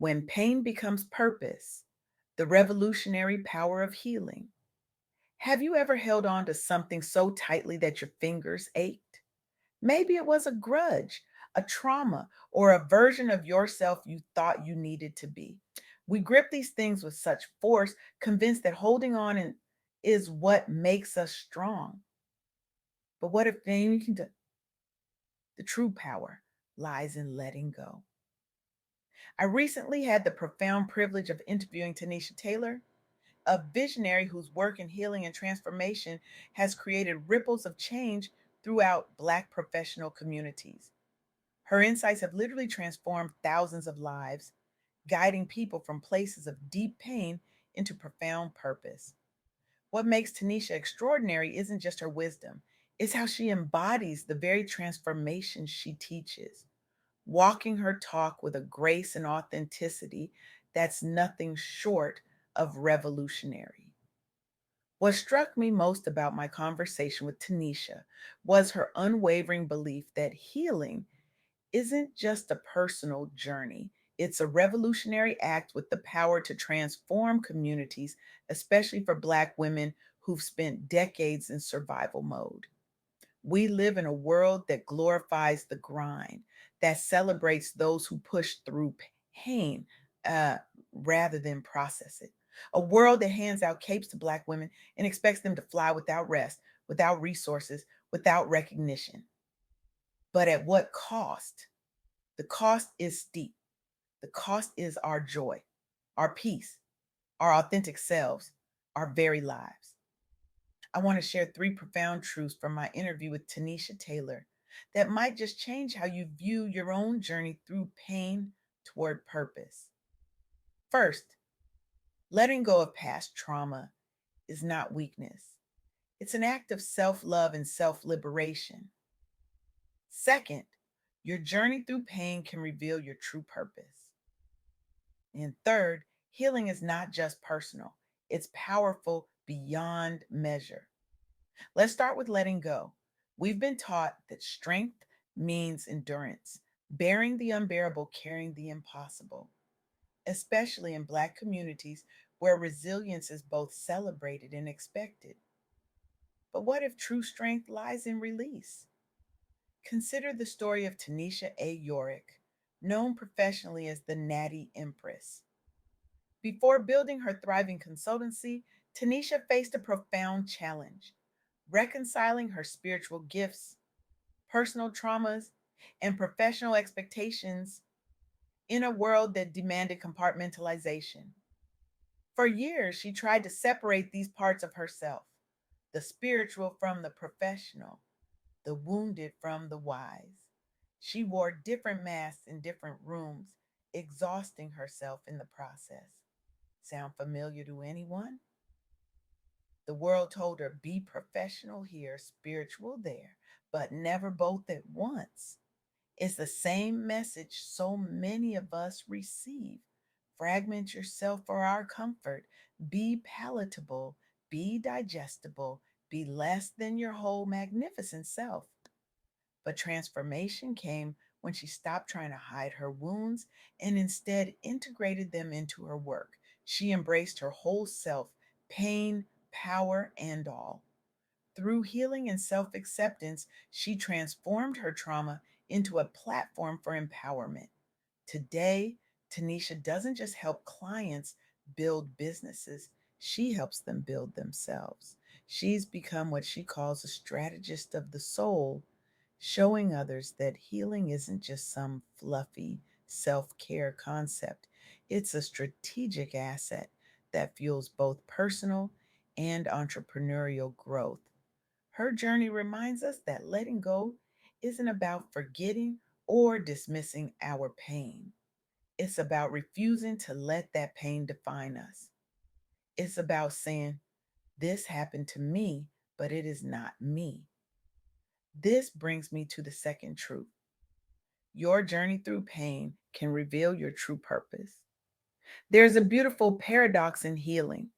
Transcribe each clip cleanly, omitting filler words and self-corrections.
When pain becomes purpose, the revolutionary power of healing. Have you ever held on to something so tightly that your fingers ached? Maybe it was a grudge, a trauma, or a version of yourself you thought you needed to be. We grip these things with such force, convinced that holding on is what makes us strong. But what if the true power lies in letting go? I recently had the profound privilege of interviewing Tanisha Taylor, a visionary whose work in healing and transformation has created ripples of change throughout Black professional communities. Her insights have literally transformed thousands of lives, guiding people from places of deep pain into profound purpose. What makes Tanisha extraordinary isn't just her wisdom, it's how she embodies the very transformation she teaches, walking her talk with a grace and authenticity that's nothing short of revolutionary. What struck me most about my conversation with Tanisha was her unwavering belief that healing isn't just a personal journey, it's a revolutionary act with the power to transform communities, especially for Black women who've spent decades in survival mode. We live in a world that glorifies the grind, that celebrates those who push through pain uh, rather than process it. A world that hands out capes to Black women and expects them to fly without rest, without resources, without recognition. But at what cost? The cost is steep. The cost is our joy, our peace, our authentic selves, our very lives. I want to share three profound truths from my interview with Tanisha Taylor that might just change how you view your own journey through pain toward purpose. First, letting go of past trauma is not weakness, it's an act of self love and self liberation. Second, your journey through pain can reveal your true purpose. And third, healing is not just personal, it's powerful beyond measure. Let's start with letting go. We've been taught that strength means endurance, bearing the unbearable, carrying the impossible, especially in Black communities where resilience is both celebrated and expected. But what if true strength lies in release? Consider the story of Tanisha A. Yorick, known professionally as the Natty Empress. Before building her thriving consultancy, Tanisha faced a profound challenge: reconciling her spiritual gifts, personal traumas, and professional expectations in a world that demanded compartmentalization. For years, she tried to separate these parts of herself, the spiritual from the professional, the wounded from the wise. She wore different masks in different rooms, exhausting herself in the process. Sound familiar to anyone? The world told her, be professional here, spiritual there, but never both at once. It's the same message so many of us receive. Fragment yourself for our comfort. Be palatable, be digestible, be less than your whole magnificent self. But transformation came when she stopped trying to hide her wounds and instead integrated them into her work. She embraced her whole self, pain, power, and all. Through healing and self acceptance, she transformed her trauma into a platform for empowerment. Today, Tanisha doesn't just help clients build businesses, she helps them build themselves. She's become what she calls a strategist of the soul, showing others that healing isn't just some fluffy self care concept, it's a strategic asset that fuels both personal and entrepreneurial growth. Her journey reminds us that letting go isn't about forgetting or dismissing our pain. It's about refusing to let that pain define us. It's about saying, this happened to me, but it is not me. This brings me to the second truth. Your journey through pain can reveal your true purpose. There's a beautiful paradox in healing.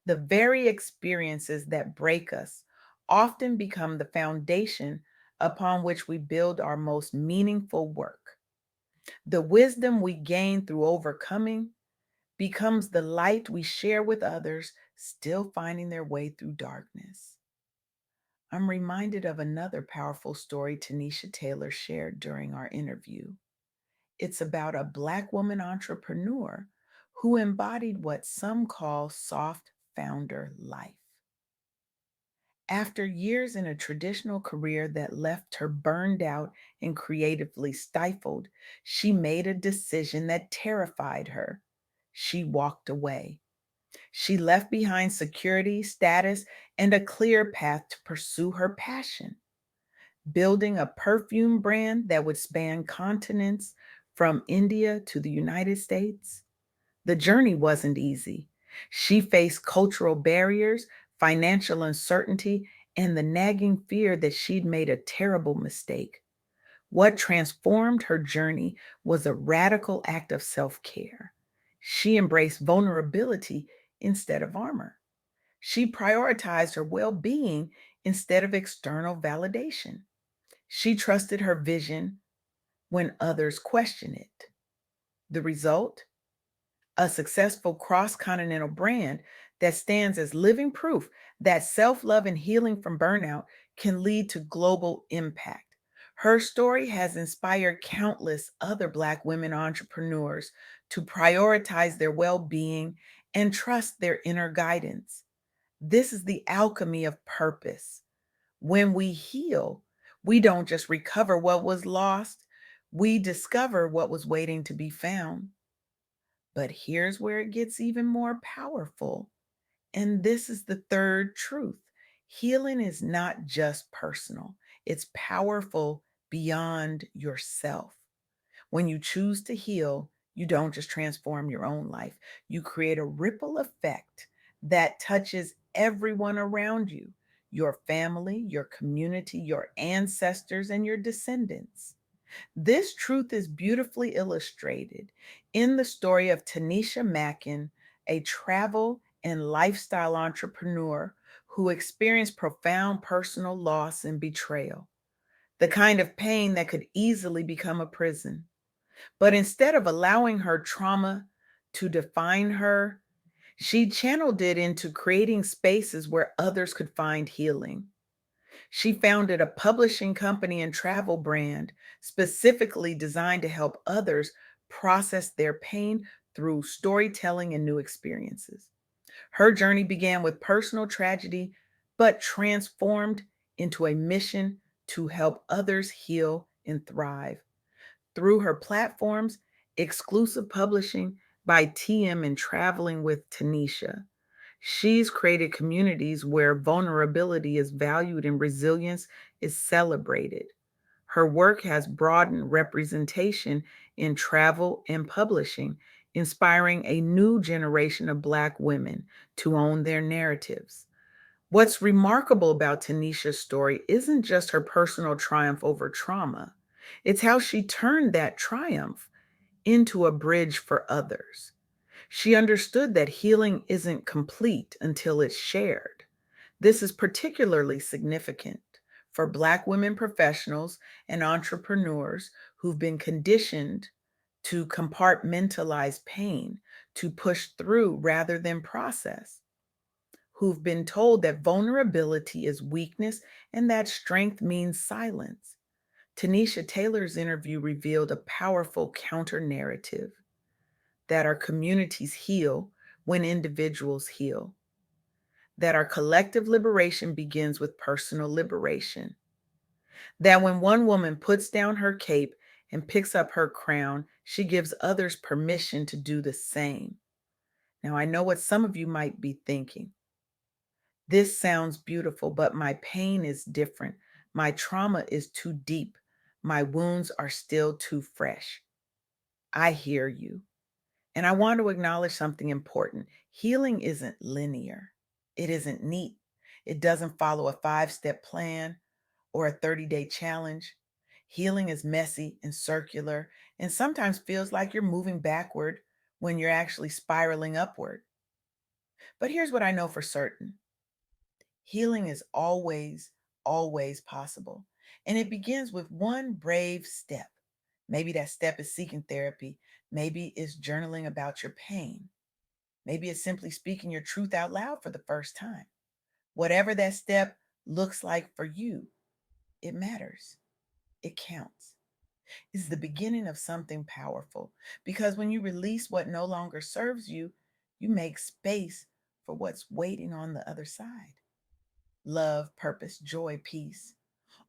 The very experiences that break us often become the foundation upon which we build our most meaningful work. The wisdom we gain through overcoming becomes the light we share with others, still finding their way through darkness. I'm reminded of another powerful story Tanisha Taylor shared during our interview. It's about a Black woman entrepreneur who embodied what some call soft founder life. After years in a traditional career that left her burned out and creatively stifled, she made a decision that terrified her. She walked away. She left behind security, status, and a clear path to pursue her passion, building a perfume brand that would span continents from India to the United States. The journey wasn't easy. She faced cultural barriers, financial uncertainty, and the nagging fear that she'd made a terrible mistake. What transformed her journey was a radical act of self care. She embraced vulnerability instead of armor. She prioritized her well being instead of external validation. She trusted her vision when others questioned it. The result? A successful cross continental brand that stands as living proof that self love and healing from burnout can lead to global impact. Her story has inspired countless other Black women entrepreneurs to prioritize their well being and trust their inner guidance. This is the alchemy of purpose. When we heal, we don't just recover what was lost, we discover what was waiting to be found. But here's where it gets even more powerful. And this is the third truth: healing is not just personal, it's powerful beyond yourself. When you choose to heal, you don't just transform your own life, you create a ripple effect that touches everyone around you: your family, your community, your ancestors, and your descendants. This truth is beautifully illustrated in the story of Tanisha Mackin, a travel and lifestyle entrepreneur who experienced profound personal loss and betrayal, the kind of pain that could easily become a prison. But instead of allowing her trauma to define her, she channeled it into creating spaces where others could find healing. She founded a publishing company and travel brand specifically designed to help others process their pain through storytelling and new experiences. Her journey began with personal tragedy, but transformed into a mission to help others heal and thrive. Through her platforms, exclusive publishing by TM and traveling with Tanisha, she's created communities where vulnerability is valued and resilience is celebrated. Her work has broadened representation in travel and publishing, inspiring a new generation of Black women to own their narratives. What's remarkable about Tanisha's story isn't just her personal triumph over trauma, it's how she turned that triumph into a bridge for others. She understood that healing isn't complete until it's shared. This is particularly significant for Black women professionals and entrepreneurs who've been conditioned to compartmentalize pain, to push through rather than process, who've been told that vulnerability is weakness and that strength means silence. Tanisha Taylor's interview revealed a powerful counter narrative: that our communities heal when individuals heal, that our collective liberation begins with personal liberation, that when one woman puts down her cape and picks up her crown, she gives others permission to do the same. Now, I know what some of you might be thinking. This sounds beautiful, but my pain is different. My trauma is too deep. My wounds are still too fresh. I hear you. And I want to acknowledge something important. Healing isn't linear, it isn't neat. It doesn't follow a 5 step plan or a 30-day challenge. Healing is messy and circular and sometimes feels like you're moving backward when you're actually spiraling upward. But here's what I know for certain: healing is always, always possible. And it begins with one brave step, Maybe that step is seeking therapy. Maybe it's journaling about your pain. Maybe it's simply speaking your truth out loud for the first time. Whatever that step looks like for you, it matters. It counts. It's the beginning of something powerful because when you release what no longer serves you, you make space for what's waiting on the other side. Love, purpose, joy, peace,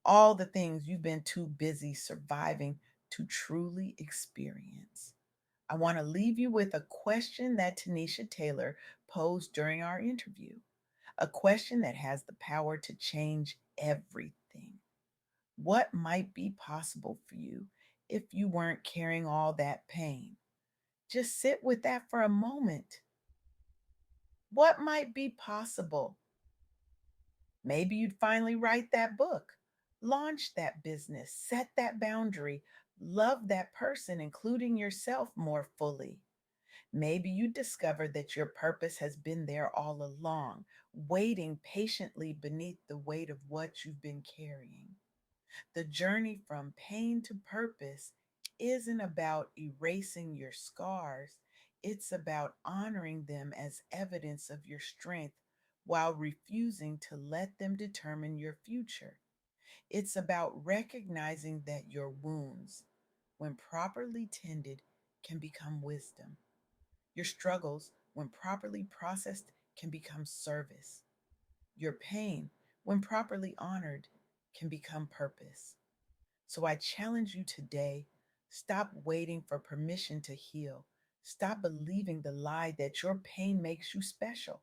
all the things you've been too busy surviving to truly experience. I want to leave you with a question that Tanisha Taylor posed during our interview, a question that has the power to change everything. What might be possible for you if you weren't carrying all that pain? Just sit with that for a moment. What might be possible? Maybe you'd finally write that book, launch that business, set that boundary, love that person, including yourself, more fully. Maybe you discover that your purpose has been there all along, waiting patiently beneath the weight of what you've been carrying. The journey from pain to purpose isn't about erasing your scars, it's about honoring them as evidence of your strength while refusing to let them determine your future. It's about recognizing that your wounds, when properly tended, can become wisdom. Your struggles, when properly processed, can become service. Your pain, when properly honored, can become purpose. So I challenge you today, stop waiting for permission to heal. Stop believing the lie that your pain makes you special.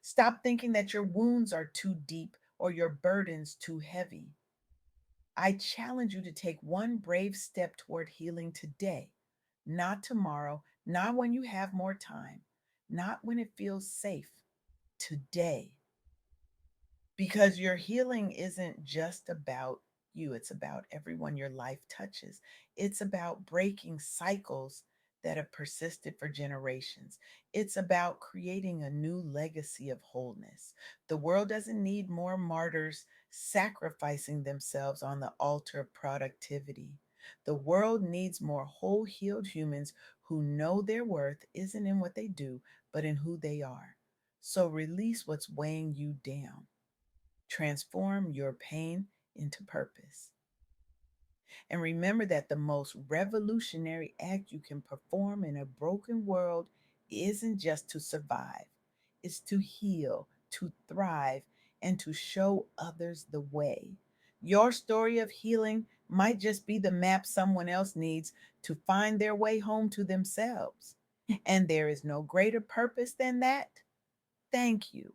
Stop thinking that your wounds are too deep or your burdens too heavy. I challenge you to take one brave step toward healing today, not tomorrow, not when you have more time, not when it feels safe, today. Because your healing isn't just about you, it's about everyone your life touches. It's about breaking cycles that have persisted for generations. It's about creating a new legacy of wholeness. The world doesn't need more martyrs sacrificing themselves on the altar of productivity. The world needs more whole, healed humans who know their worth isn't in what they do, but in who they are. So release what's weighing you down. Transform your pain into purpose. And remember that the most revolutionary act you can perform in a broken world isn't just to survive, it's to heal, to thrive, and to show others the way. Your story of healing might just be the map someone else needs to find their way home to themselves. And there is no greater purpose than that. Thank you